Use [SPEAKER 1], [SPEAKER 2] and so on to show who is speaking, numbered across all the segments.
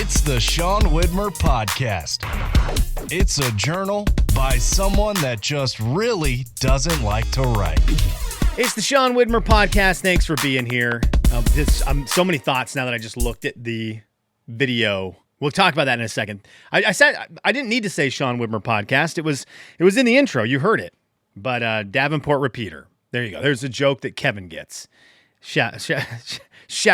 [SPEAKER 1] It's the Sean Widmer Podcast. It's a journal by someone that just really doesn't like to write.
[SPEAKER 2] It's the Sean Widmer Podcast. Thanks for being here. So many thoughts now that I just looked at the video. We'll talk about that in a second. I said I didn't need to say Sean Widmer Podcast. It was in the intro. You heard it. But Davenport Repeater. There you go. There's a joke that Kevin gets. Shout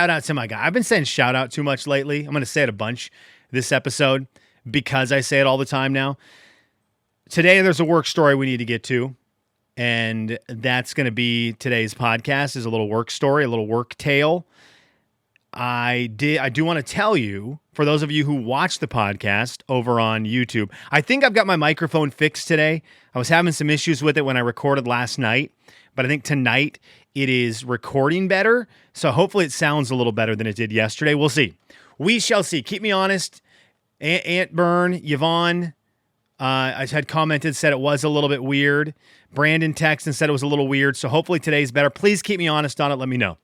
[SPEAKER 2] out to my guy. I've been saying shout out too much lately. I'm going to say it a bunch this episode because I say it all the time now. Today, there's a work story we need to get to, and that's going to be today's podcast is a little work story, a little work tale. I do want to tell you, for those of you who watch the podcast over on YouTube, I think I've got my microphone fixed today. I was having some issues with it when I recorded last night, but I think tonight it is recording better. So hopefully it sounds a little better than it did yesterday. We'll see. We shall see. Keep me honest. Aunt Byrne, Yvonne, I had commented, said it was a little bit weird. Brandon texted and said it was a little weird. So hopefully today's better. Please keep me honest on it. Let me know.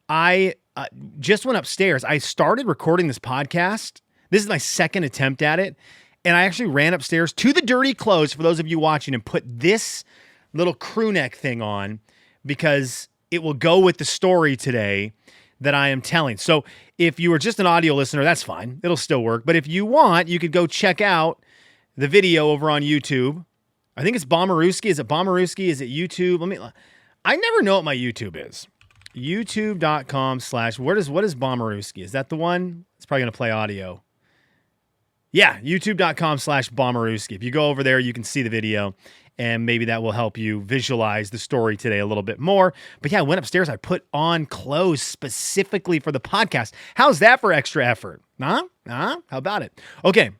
[SPEAKER 2] I just went upstairs. I started recording this podcast. This is my second attempt at it. And I actually ran upstairs to the dirty clothes, for those of you watching, and put this little crew neck thing on because it will go with the story today that I am telling. So if you were just an audio listener, that's fine. It'll still work. But if you want, you could go check out the video over on YouTube. I think it's Bomarooski. Is it Bomarooski? Is it YouTube? I never know what my YouTube is. YouTube.com/ what is Bomarooski? Is that the one? It's probably going to play audio. Yeah, youtube.com/ Bomarooski. If you go over there, you can see the video, and maybe that will help you visualize the story today a little bit more. But yeah, I went upstairs. I put on clothes specifically for the podcast. How's that for extra effort? Huh? How about it? Okay.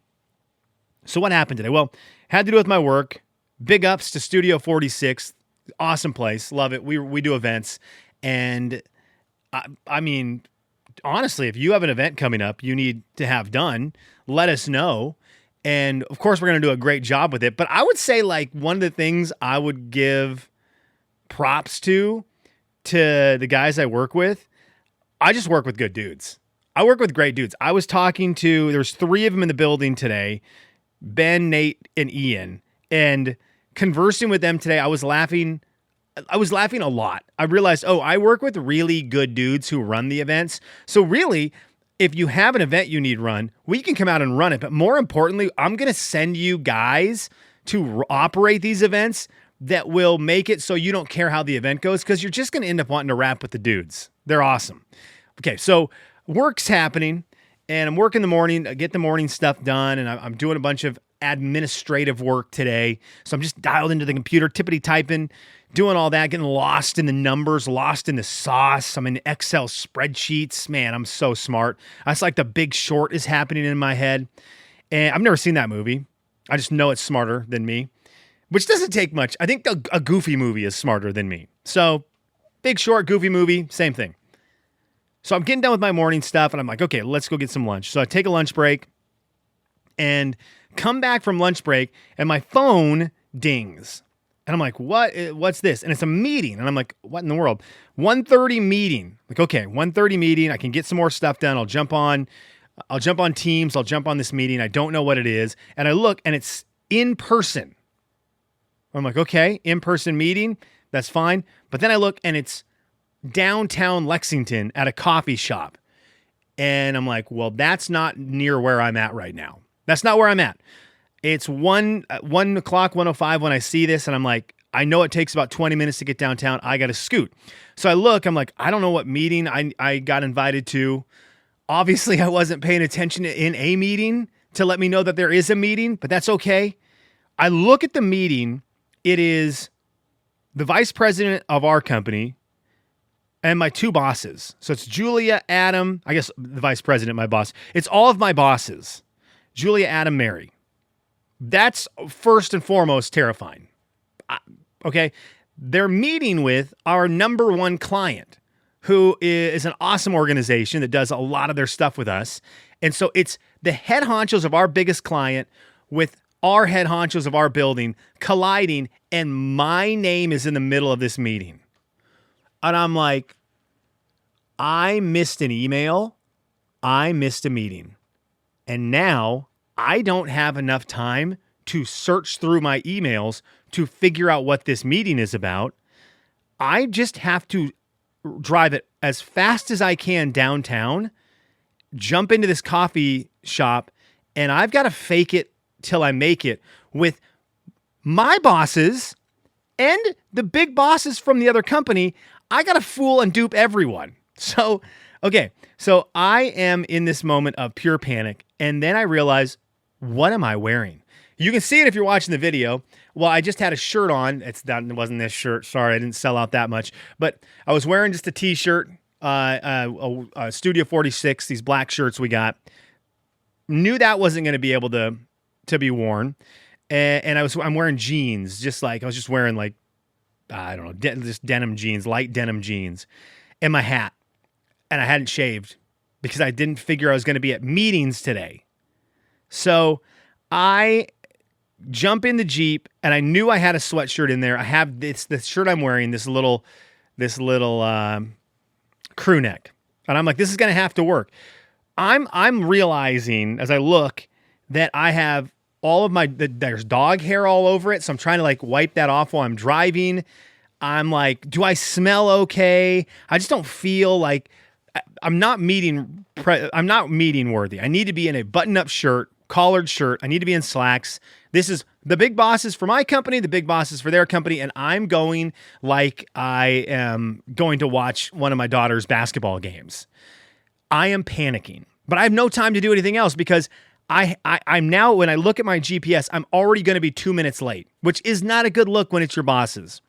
[SPEAKER 2] So what happened today? Well, had to do with my work. Big ups to Studio 46. Awesome place. Love it. We do events. And I mean, honestly, if you have an event coming up you need to have done, let us know. And of course, we're going to do a great job with it. But I would say, like, one of the things I would give props to the guys I work with, I just work with good dudes. I work with great dudes. I was talking to, there's 3 of them in the building today, Ben, Nate, and Ian. And conversing with them today, I was laughing a lot. I realized, I work with really good dudes who run the events. So really, if you have an event you need run, we can come out and run it. But more importantly, I'm going to send you guys to operate these events that will make it so you don't care how the event goes, because you're just going to end up wanting to rap with the dudes. They're awesome. Okay, so work's happening, and I'm working in the morning, get the morning stuff done, and I'm doing a bunch of administrative work today. So I'm just dialed into the computer, tippity typing, doing all that, getting lost in the numbers, lost in the sauce. I'm in Excel spreadsheets. Man, I'm so smart. That's like The Big Short is happening in my head. And I've never seen that movie. I just know it's smarter than me, which doesn't take much. I think a Goofy movie is smarter than me. So Big Short, Goofy movie, same thing. So I'm getting done with my morning stuff, and I'm like, okay, let's go get some lunch. So I take a lunch break and come back from lunch break, and my phone dings. And I'm like, what's this? And it's a meeting. And I'm like, what in the world? 1:30 meeting. Like, okay, 1:30 meeting. I can get some more stuff done. I'll jump on Teams. I'll jump on this meeting. I don't know what it is. And I look, and it's in person. I'm like, okay, in-person meeting. That's fine. But then I look, and it's downtown Lexington at a coffee shop. And I'm like, well, that's not near where I'm at right now. That's not where I'm at. It's 1 o'clock, 1:05 when I see this, and I'm like, I know it takes about 20 minutes to get downtown. I got to scoot. So I look, I'm like, I don't know what meeting I got invited to. Obviously, I wasn't paying attention in a meeting to let me know that there is a meeting, but that's okay. I look at the meeting. It is the vice president of our company and my 2 bosses. So it's Julia, Adam, I guess the vice president, my boss. It's all of my bosses. Julia, Adam, Mary. That's first and foremost terrifying. Okay. They're meeting with our number 1 client, who is an awesome organization that does a lot of their stuff with us. And so it's the head honchos of our biggest client with our head honchos of our building colliding, and my name is in the middle of this meeting. And I'm like, I missed an email. I missed a meeting. And now I don't have enough time to search through my emails to figure out what this meeting is about. I just have to drive it as fast as I can downtown, jump into this coffee shop, and I've got to fake it till I make it with my bosses and the big bosses from the other company. I got to fool and dupe everyone. So I am in this moment of pure panic. And then I realize, what am I wearing? You can see it if you're watching the video. Well, I just had a shirt on. It wasn't this shirt. Sorry, I didn't sell out that much. But I was wearing just a t-shirt, a Studio 46, these black shirts we got. Knew that wasn't going to be able to be worn. And I'm wearing jeans, I was just wearing like, I don't know, just denim jeans, light denim jeans, and my hat. And I hadn't shaved because I didn't figure I was going to be at meetings today. So I jump in the Jeep, and I knew I had a sweatshirt in there. I have the shirt I'm wearing, this little crew neck. And I'm like, this is going to have to work. I'm realizing as I look that I have all of there's dog hair all over it. So I'm trying to like wipe that off while I'm driving. I'm like, do I smell okay? I just don't feel like I'm not meeting worthy. I need to be in a button-up shirt, collared shirt. I need to be in slacks. This is the big bosses for my company, the big bosses for their company, and I'm going like I am going to watch one of my daughter's basketball games. I am panicking, but I have no time to do anything else because I'm now, when I look at my GPS, I'm already going to be 2 minutes late, which is not a good look when it's your bosses.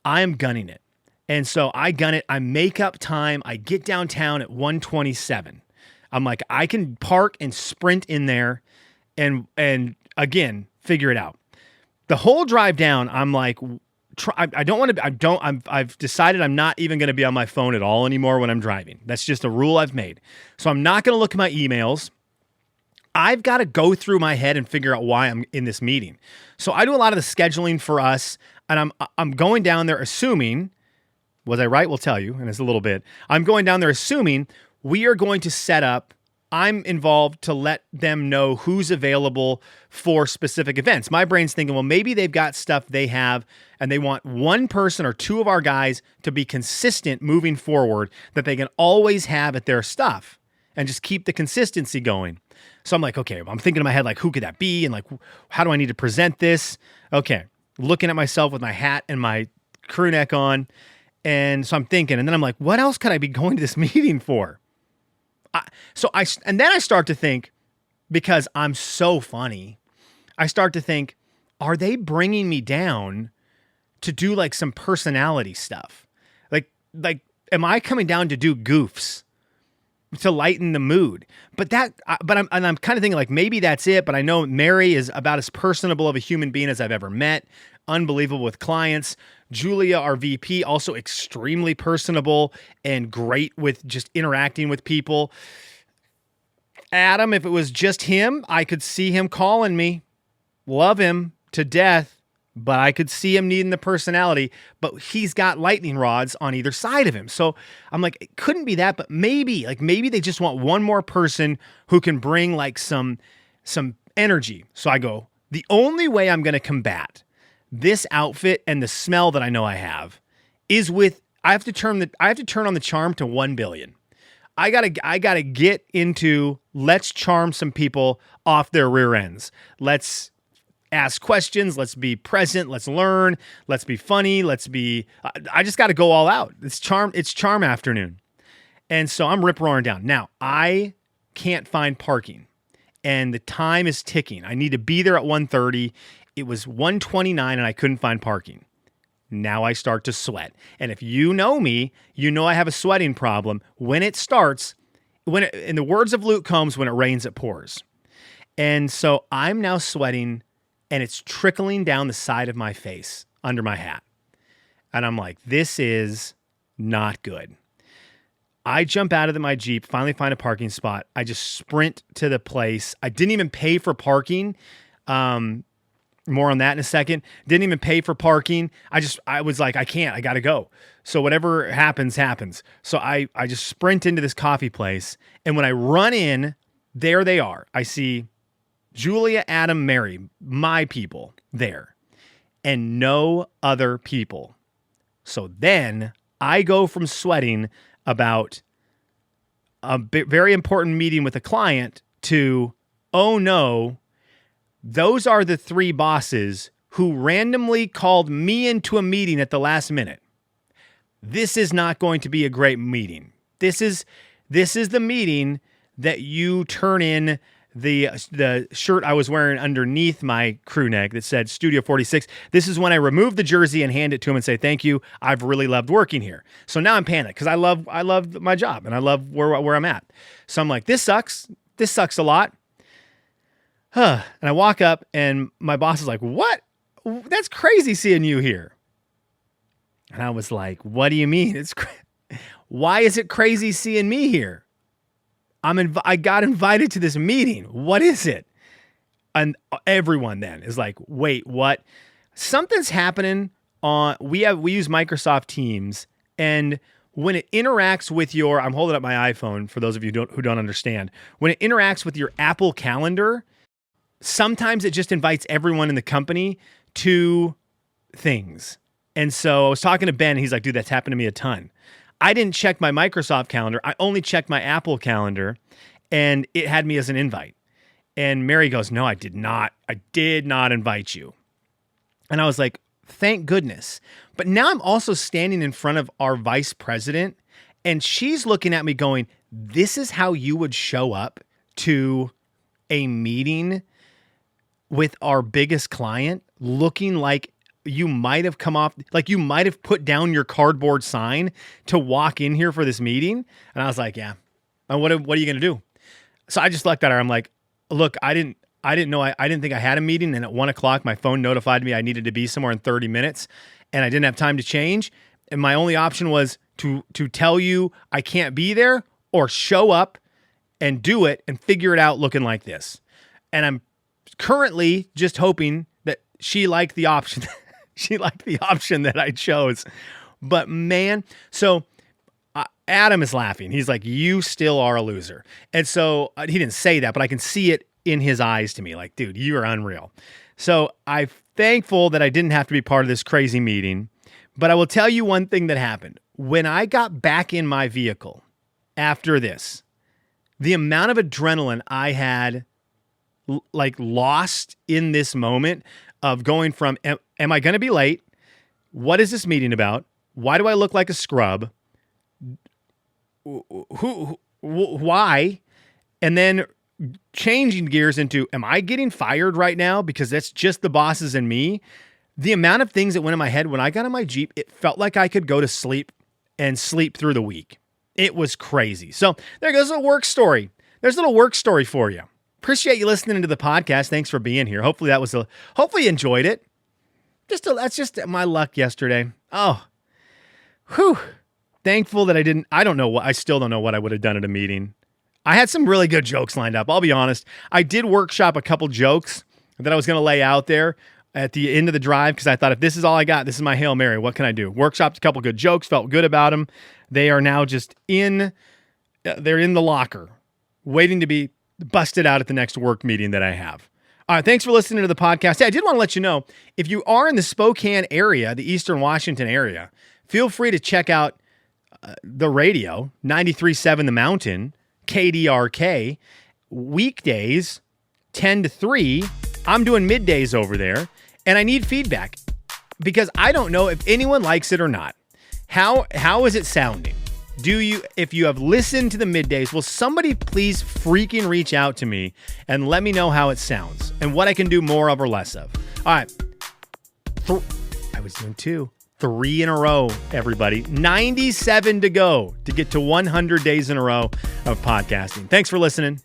[SPEAKER 2] I am gunning it. And so I gun it. I make up time. I get downtown at 1:27. I'm like, I can park and sprint in there and again, figure it out. The whole drive down, I'm like, I've decided I'm not even going to be on my phone at all anymore when I'm driving. That's just a rule I've made. So I'm not going to look at my emails. I've got to go through my head and figure out why I'm in this meeting. So I do a lot of the scheduling for us, and I'm going down there assuming, was I right? We'll tell you in just a little bit. I'm going down there assuming we are going to set up, I'm involved to let them know who's available for specific events. My brain's thinking, well, maybe they've got stuff they have and they want one person or two of our guys to be consistent moving forward that they can always have at their stuff and just keep the consistency going. So I'm like, okay, I'm thinking in my head, like, who could that be? And like, how do I need to present this? Okay. Looking at myself with my hat and my crew neck on. And so I'm thinking, and then I'm like, what else could I be going to this meeting for? And then I start to think, because I'm so funny, I start to think, are they bringing me down to do like some personality stuff? Like, am I coming down to do goofs to lighten the mood? But I'm kind of thinking like, maybe that's it. But I know Mary is about as personable of a human being as I've ever met. Unbelievable with clients. Julia, our VP, also extremely personable and great with just interacting with people. Adam, if it was just him, I could see him calling me. Love him to death, but I could see him needing the personality. But he's got lightning rods on either side of him. So I'm like, it couldn't be that, but maybe they just want one more person who can bring like some energy. So I go, the only way I'm going to combat this outfit and the smell that I know I have is I have to turn on the charm to 1 billion. I gotta get into, let's charm some people off their rear ends. Let's ask questions. Let's be present. Let's learn. Let's be funny. I just got to go all out. It's charm afternoon. And so I'm rip-roaring down. Now, I can't find parking and the time is ticking. I need to be there at 1:30. It was 1:29 and I couldn't find parking. Now I start to sweat. And if you know me, you know I have a sweating problem. When it starts, in the words of Luke Combs, when it rains, it pours. And so I'm now sweating and it's trickling down the side of my face under my hat. And I'm like, this is not good. I jump out of my Jeep, finally find a parking spot. I just sprint to the place. I didn't even pay for parking. More on that in a second. Didn't even pay for parking. I was like, I got to go. So whatever happens, happens. So I just sprint into this coffee place. And when I run in, there they are. I see Julia, Adam, Mary, my people there, and no other people. So then I go from sweating about a very important meeting with a client to, oh no, those are the three bosses who randomly called me into a meeting at the last minute. This is not going to be a great meeting. This is the meeting that you turn in the shirt I was wearing underneath my crew neck that said Studio 46. This is when I remove the jersey and hand it to him and say, thank you. I've really loved working here. So now I'm panicked because I love my job and I love where I'm at. So I'm like, this sucks. This sucks a lot. And I walk up and my boss is like, what? That's crazy seeing you here. And I was like, what do you mean? Why is it crazy seeing me here? I got invited to this meeting. What is it? And everyone then is like, wait, what? Something's happening we use Microsoft Teams, and when it interacts with I'm holding up my iPhone for those of you who don't understand. When it interacts with your Apple Calendar, sometimes it just invites everyone in the company to things. And so I was talking to Ben, and he's like, dude, that's happened to me a ton. I didn't check my Microsoft calendar. I only checked my Apple calendar, and it had me as an invite. And Mary goes, no, I did not. I did not invite you. And I was like, thank goodness. But now I'm also standing in front of our vice president, and she's looking at me going, this is how you would show up to a meeting with our biggest client, looking like you might have come off, like you might have put down your cardboard sign to walk in here for this meeting. And I was like, yeah, what are you going to do? So I just looked at her. I'm like, look, I didn't know, I didn't think I had a meeting. And at 1:00, my phone notified me I needed to be somewhere in 30 minutes and I didn't have time to change. And my only option was to tell you I can't be there or show up and do it and figure it out looking like this. And I'm currently just hoping that she liked the option. She liked the option that I chose. But man, so Adam is laughing. He's like, you still are a loser. And so he didn't say that, but I can see it in his eyes to me. Like, dude, you are unreal. So I'm thankful that I didn't have to be part of this crazy meeting. But I will tell you one thing that happened. When I got back in my vehicle after this, the amount of adrenaline I had lost in this moment of going from, am I going to be late? What is this meeting about? Why do I look like a scrub? Why? And then changing gears into, am I getting fired right now? Because that's just the bosses and me. The amount of things that went in my head when I got in my Jeep, it felt like I could go to sleep and sleep through the week. It was crazy. So there goes a work story. There's a little work story for you. Appreciate you listening to the podcast. Thanks for being here. Hopefully hopefully you enjoyed it. That's just my luck yesterday. Oh, whew. Thankful that I still don't know what I would have done at a meeting. I had some really good jokes lined up. I'll be honest. I did workshop a couple jokes that I was going to lay out there at the end of the drive because I thought if this is all I got, this is my Hail Mary. What can I do? Workshopped a couple good jokes, felt good about them. They are now just they're in the locker waiting to be busted out at the next work meeting that I have. All right, thanks for listening to the podcast. Hey, I did want to let you know, if you are in the Spokane area, the Eastern Washington area, feel free to check out the radio, 93.7 The Mountain, KDRK, weekdays, 10 to 3. I'm doing middays over there, and I need feedback because I don't know if anyone likes it or not. How is it sounding? If you have listened to the middays, will somebody please freaking reach out to me and let me know how it sounds and what I can do more of or less of. All right. I was doing 2. 3 in a row, everybody. 97 to go to get to 100 days in a row of podcasting. Thanks for listening.